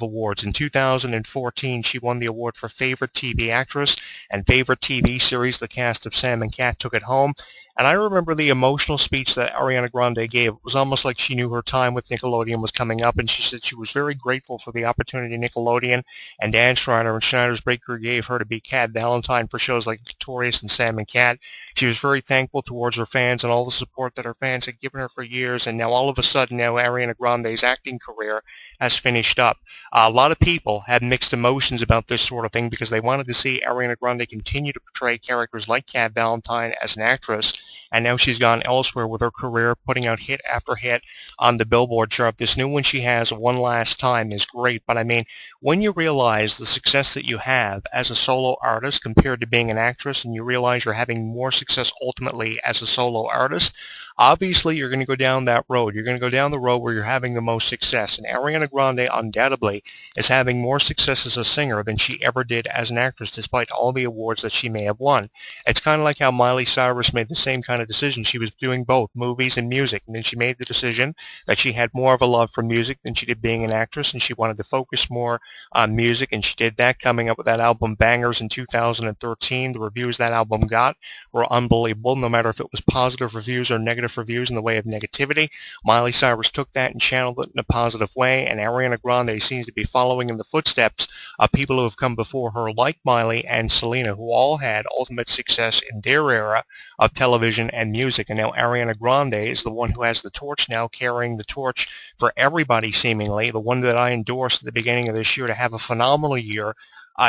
awards. In 2014, she won the award for Favorite TV Actress and Favorite TV Series. The cast of Sam and Cat took it home. And I remember the emotional speech that Ariana Grande gave. It was almost like she knew her time with Nickelodeon was coming up, and she said she was very grateful for the opportunity Nickelodeon and Dan Schneider and Schneider's Bakery gave her to be Cat Valentine for shows like Victorious and Sam and Cat. She was very thankful towards her fans and all the support that her fans had given her for years, and now all of a sudden, now Ariana Grande's acting career has finished up. A lot of people had mixed emotions about this sort of thing because they wanted to see Ariana Grande continue to portray characters like Cat Valentine as an actress, and now she's gone elsewhere with her career, putting out hit after hit on the Billboard chart. This new one she has, One Last Time, is great, but I mean, when you realize the success that you have as a solo artist compared to being an actress, and you realize you're having more success ultimately as a solo artist, obviously you're going to go down that road. You're going to go down the road where you're having the most success, and Ariana Grande undoubtedly is having more success as a singer than she ever did as an actress, despite all the awards that she may have won. It's kind of like how Miley Cyrus made the same kind of decision. She was doing both movies and music, and then she made the decision that she had more of a love for music than she did being an actress, and she wanted to focus more on music, and she did that, coming up with that album Bangers in 2013. The reviews that album got were unbelievable, no matter if it was positive reviews or negative reviews in the way of negativity. Miley Cyrus took that and channeled it in a positive way, and Ariana Grande seems to be following in the footsteps of people who have come before her, like Miley and Selena, who all had ultimate success in their era of television and music. And now Ariana Grande is the one who has the torch now, carrying the torch for everybody seemingly, the one that I endorsed at the beginning of this year to have a phenomenal year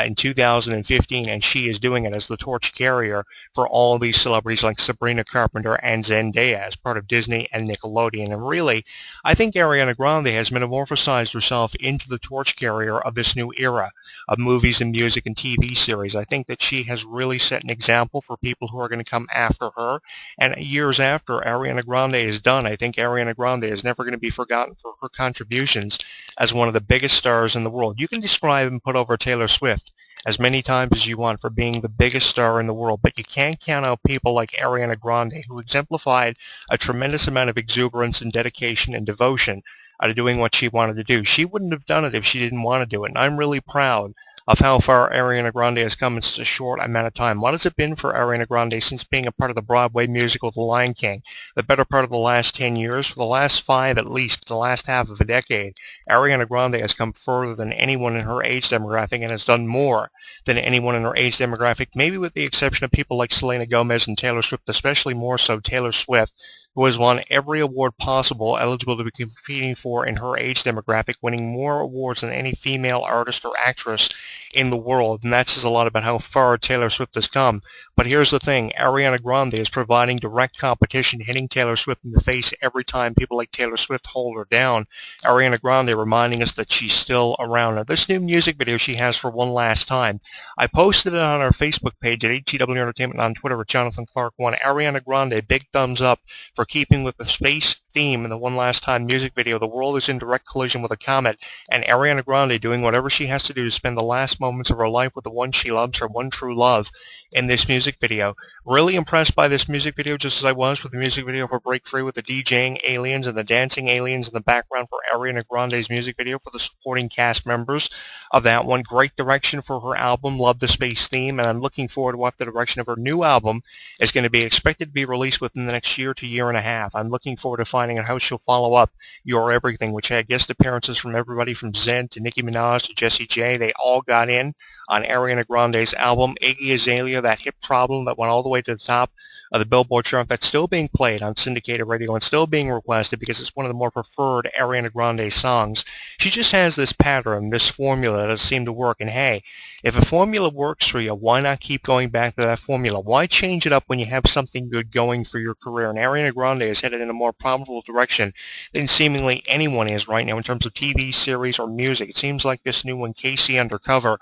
in 2015, and she is doing it as the torch carrier for all these celebrities like Sabrina Carpenter and Zendaya as part of Disney and Nickelodeon. And really, I think Ariana Grande has metamorphosized herself into the torch carrier of this new era of movies and music and TV series. I think that she has really set an example for people who are going to come after her. And years after Ariana Grande is done, I think Ariana Grande is never going to be forgotten for her contributions as one of the biggest stars in the world. You can describe and put over Taylor Swift as many times as you want for being the biggest star in the world, but you can't count out people like Ariana Grande, who exemplified a tremendous amount of exuberance and dedication and devotion to doing what she wanted to do. She wouldn't have done it if she didn't want to do it, and I'm really proud of how far Ariana Grande has come in such a short amount of time. What has it been for Ariana Grande since being a part of the Broadway musical The Lion King? The better part of the last 10 years, for the last 5 at least, the last half of a decade, Ariana Grande has come further than anyone in her age demographic and has done more than anyone in her age demographic, maybe with the exception of people like Selena Gomez and Taylor Swift, especially more so Taylor Swift, who has won every award possible eligible to be competing for in her age demographic, winning more awards than any female artist or actress in the world. And that says a lot about how far Taylor Swift has come. But here's the thing, Ariana Grande is providing direct competition, hitting Taylor Swift in the face every time people like Taylor Swift hold her down. Ariana Grande reminding us that she's still around. Now, this new music video she has for One Last Time, I posted it on our Facebook page at HTW Entertainment, on Twitter at Jonathan Clarke1. Ariana Grande, big thumbs up for keeping with the space theme in the One Last Time music video. The world is in direct collision with a comet, and Ariana Grande doing whatever she has to do to spend the last moments of her life with the one she loves, her one true love, in this music video. Really impressed by this music video, just as I was with the music video for Break Free, with the DJing aliens and the dancing aliens in the background for Ariana Grande's music video, for the supporting cast members of that one. Great direction for her album, love the space theme, and I'm looking forward to what the direction of her new album is going to be, expected to be released within the next year to year and a half. I'm looking forward to finding out how she'll follow up Your Everything, which had guest appearances from everybody from Zen to Nicki Minaj to Jessie J. They all got in on Ariana Grande's album. Iggy Azalea, that hit Problem that went all the way to the top of the Billboard chart, that's still being played on syndicated radio and still being requested because it's one of the more preferred Ariana Grande songs. She just has this pattern, this formula that seems to work. And hey, if a formula works for you, why not keep going back to that formula? Why change it up when you have something good going for your career? And Ariana Grande is headed in a more profitable direction than seemingly anyone is right now in terms of TV series or music. It seems like this new one, Casey Undercover,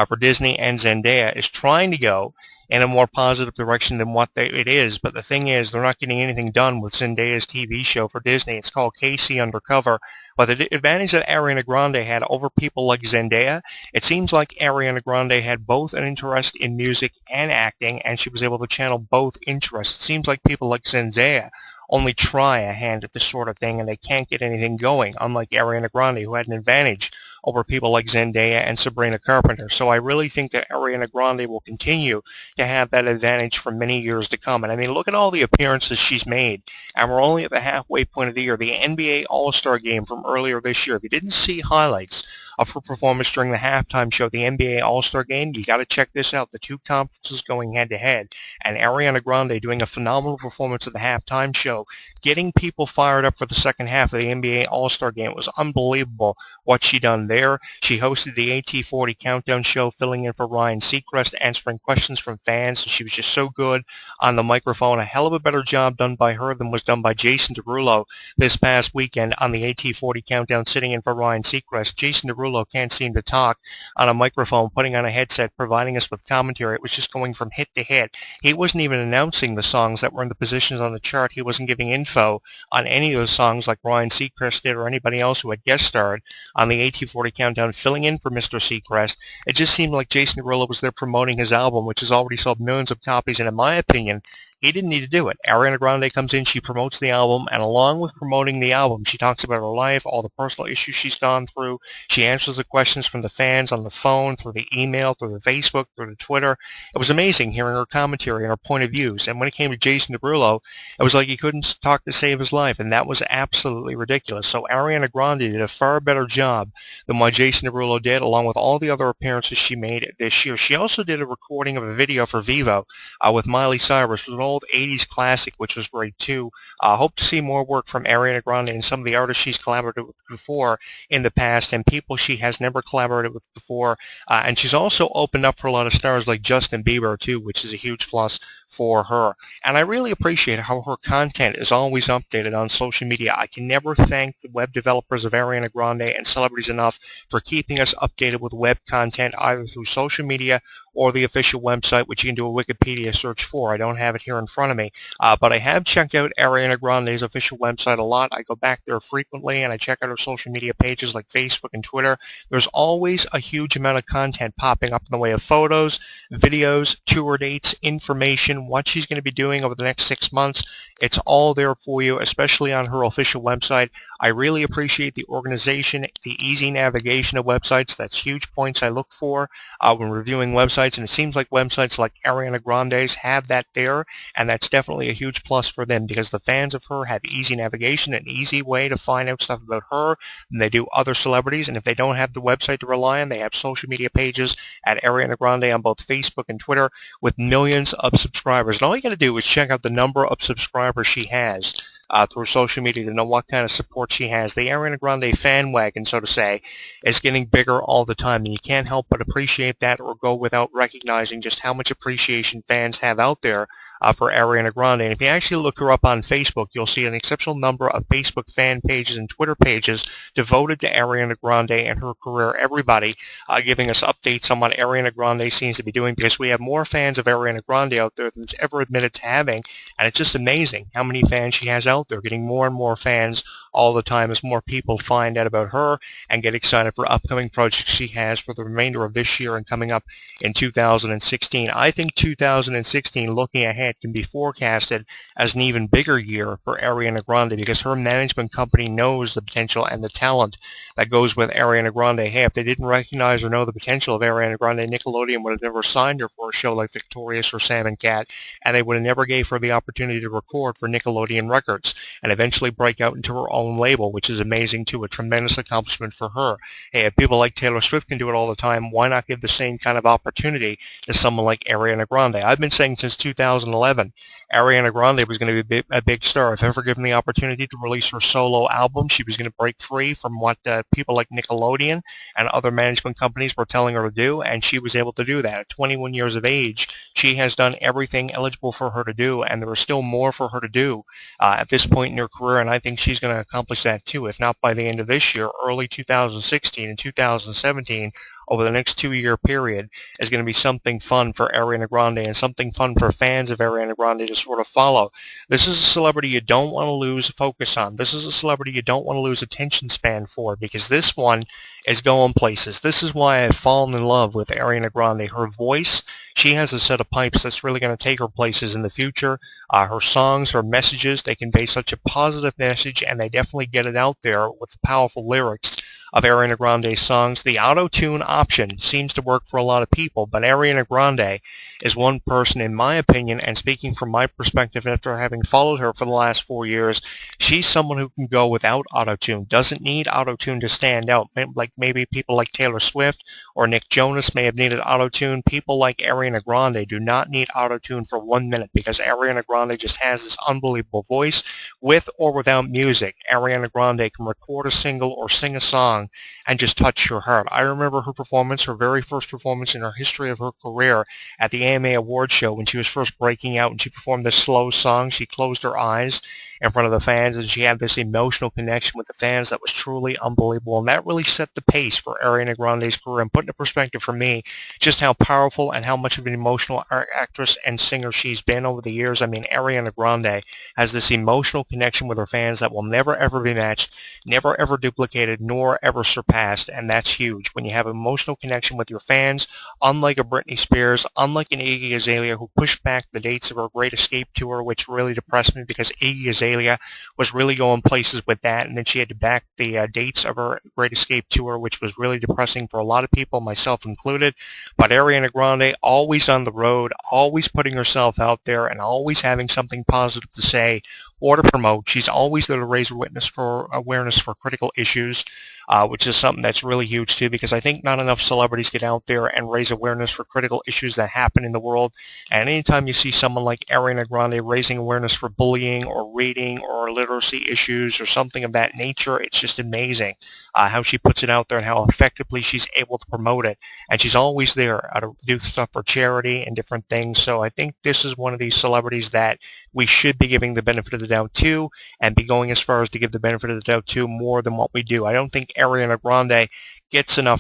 for Disney and Zendaya, is trying to go in a more positive direction than what it is. But the thing is, they're not getting anything done with Zendaya's TV show for Disney. It's called Casey Undercover. But the advantage that Ariana Grande had over people like Zendaya, it seems like Ariana Grande had both an interest in music and acting, and she was able to channel both interests. It seems like people like Zendaya only try a hand at this sort of thing, and they can't get anything going, unlike Ariana Grande, who had an advantage over people like Zendaya and Sabrina Carpenter. So I really think that Ariana Grande will continue to have that advantage for many years to come. And I mean, look at all the appearances she's made. And we're only at the halfway point of the year. The NBA All-Star Game from earlier this year. If you didn't see highlights of her performance during the halftime show, the NBA All-Star Game, you got to check this out. The two conferences going head-to-head. And Ariana Grande doing a phenomenal performance at the halftime show, getting people fired up for the second half of the NBA All-Star Game. It was unbelievable what she done there. She hosted the AT40 Countdown Show, filling in for Ryan Seacrest, answering questions from fans. She was just so good on the microphone. A hell of a better job done by her than was done by Jason Derulo this past weekend on the AT40 Countdown, sitting in for Ryan Seacrest. Jason Derulo can't seem to talk on a microphone, putting on a headset, providing us with commentary. It was just going from hit to hit. He wasn't even announcing the songs that were in the positions on the chart. He wasn't giving info on any of those songs like Ryan Seacrest did or anybody else who had guest starred on the AT40 Countdown, filling in for Mr. Seacrest. It just seemed like Jason Derulo was there promoting his album, which has already sold millions of copies, and in my opinion, he didn't need to do it. Ariana Grande comes in, she promotes the album, and along with promoting the album, she talks about her life, all the personal issues she's gone through. She answers the questions from the fans on the phone, through the email, through the Facebook, through the Twitter. It was amazing hearing her commentary and her point of views. And when it came to Jason Derulo, it was like he couldn't talk to save his life, and that was absolutely ridiculous. So Ariana Grande did a far better job than what Jason Derulo did, along with all the other appearances she made this year. She also did a recording of a video for Vivo with Miley Cyrus, an old 80s classic, which was great too. Hope to see more work from Ariana Grande and some of the artists she's collaborated with before in the past, and people she has never collaborated with before. And she's also opened up for a lot of stars like Justin Bieber too, which is a huge plus for her. And I really appreciate how her content is always updated on social media. I can never thank the web developers of Ariana Grande and celebrities enough for keeping us updated with web content, either through social media or the official website, which you can do a Wikipedia search for. I don't have it here in front of me, but I have checked out Ariana Grande's official website a lot. I go back there frequently, and I check out her social media pages like Facebook and Twitter. There's always a huge amount of content popping up in the way of photos, videos, tour dates, information, what she's going to be doing over the next 6 months. It's all there for you, especially on her official website. I really appreciate the organization, the easy navigation of websites. That's huge points I look for when reviewing websites, and it seems like websites like Ariana Grande's have that there, and that's definitely a huge plus for them because the fans of her have easy navigation, an easy way to find out stuff about her than they do other celebrities. And if they don't have the website to rely on, they have social media pages at Ariana Grande on both Facebook and Twitter with millions of subscribers. And all you got to do is check out the number of subscribers she has through social media to know what kind of support she has. The Ariana Grande fan wagon, so to say, is getting bigger all the time, and you can't help but appreciate that or go without recognizing just how much appreciation fans have out there for Ariana Grande. And if you actually look her up on Facebook, you'll see an exceptional number of Facebook fan pages and Twitter pages devoted to Ariana Grande and her career. Everybody giving us updates on what Ariana Grande seems to be doing, because we have more fans of Ariana Grande out there than it's ever admitted to having, and it's just amazing how many fans she has out there, getting more and more fans all the time as more people find out about her and get excited for upcoming projects she has for the remainder of this year and coming up in 2016. I think 2016, looking ahead, can be forecasted as an even bigger year for Ariana Grande because her management company knows the potential and the talent that goes with Ariana Grande. Hey, if they didn't recognize or know the potential of Ariana Grande, Nickelodeon would have never signed her for a show like Victorious or Sam and Cat, and they would have never gave her the opportunity to record for Nickelodeon Records and eventually break out into her own label, which is amazing too, a tremendous accomplishment for her. Hey, if people like Taylor Swift can do it all the time, why not give the same kind of opportunity to someone like Ariana Grande? I've been saying since 2011, Ariana Grande was going to be a big star. If ever given the opportunity to release her solo album, she was going to break free from what people like Nickelodeon and other management companies were telling her to do, and she was able to do that. At 21 years of age, she has done everything eligible for her to do, and there is still more for her to do at this point in her career, and I think she's going to accomplish that too, if not by the end of this year, early 2016 and 2017. over the next 2-year period is going to be something fun for Ariana Grande and something fun for fans of Ariana Grande to sort of follow. This is a celebrity you don't want to lose focus on. This is a celebrity you don't want to lose attention span for, because this one is going places. This is why I've fallen in love with Ariana Grande. Her voice, she has a set of pipes that's really going to take her places in the future. Her songs, her messages, they convey such a positive message, and they definitely get it out there with the powerful lyrics of Ariana Grande's songs. The auto-tune option seems to work for a lot of people, but Ariana Grande is one person, in my opinion, and speaking from my perspective after having followed her for the last 4 years, she's someone who can go without auto-tune, doesn't need auto-tune to stand out. Like maybe people like Taylor Swift or Nick Jonas may have needed auto-tune. People like Ariana Grande do not need auto-tune for 1 minute, because Ariana Grande just has this unbelievable voice. With or without music, Ariana Grande can record a single or sing a song and just touch your heart. I remember her performance, her very first performance in her history of her career at the AMA Awards show when she was first breaking out, and she performed this slow song. She closed her eyes in front of the fans, and she had this emotional connection with the fans that was truly unbelievable, and that really set the pace for Ariana Grande's career and put into perspective for me just how powerful and how much of an emotional actress and singer she's been over the years. I mean, Ariana Grande has this emotional connection with her fans that will never ever be matched, never ever duplicated, nor ever surpassed, and that's huge. When you have an emotional connection with your fans, unlike a Britney Spears, unlike an Iggy Azalea, who pushed back the dates of her Great Escape tour, which really depressed me because Iggy Azalea was really going places with that, and then she had to back the dates of her Great Escape tour, which was really depressing for a lot of people, myself included. But Ariana Grande, always on the road, always putting herself out there, and always having something positive to say or to promote. She's always there to raise awareness for critical issues, which is something that's really huge too, because I think not enough celebrities get out there and raise awareness for critical issues that happen in the world. And anytime you see someone like Ariana Grande raising awareness for bullying or reading or literacy issues or something of that nature, it's just amazing how she puts it out there and how effectively she's able to promote it. And she's always there to do stuff for charity and different things. So I think this is one of these celebrities that we should be giving the benefit of the doubt to, and be going as far as to give the benefit of the doubt to more than what we do. I don't think Ariana Grande gets enough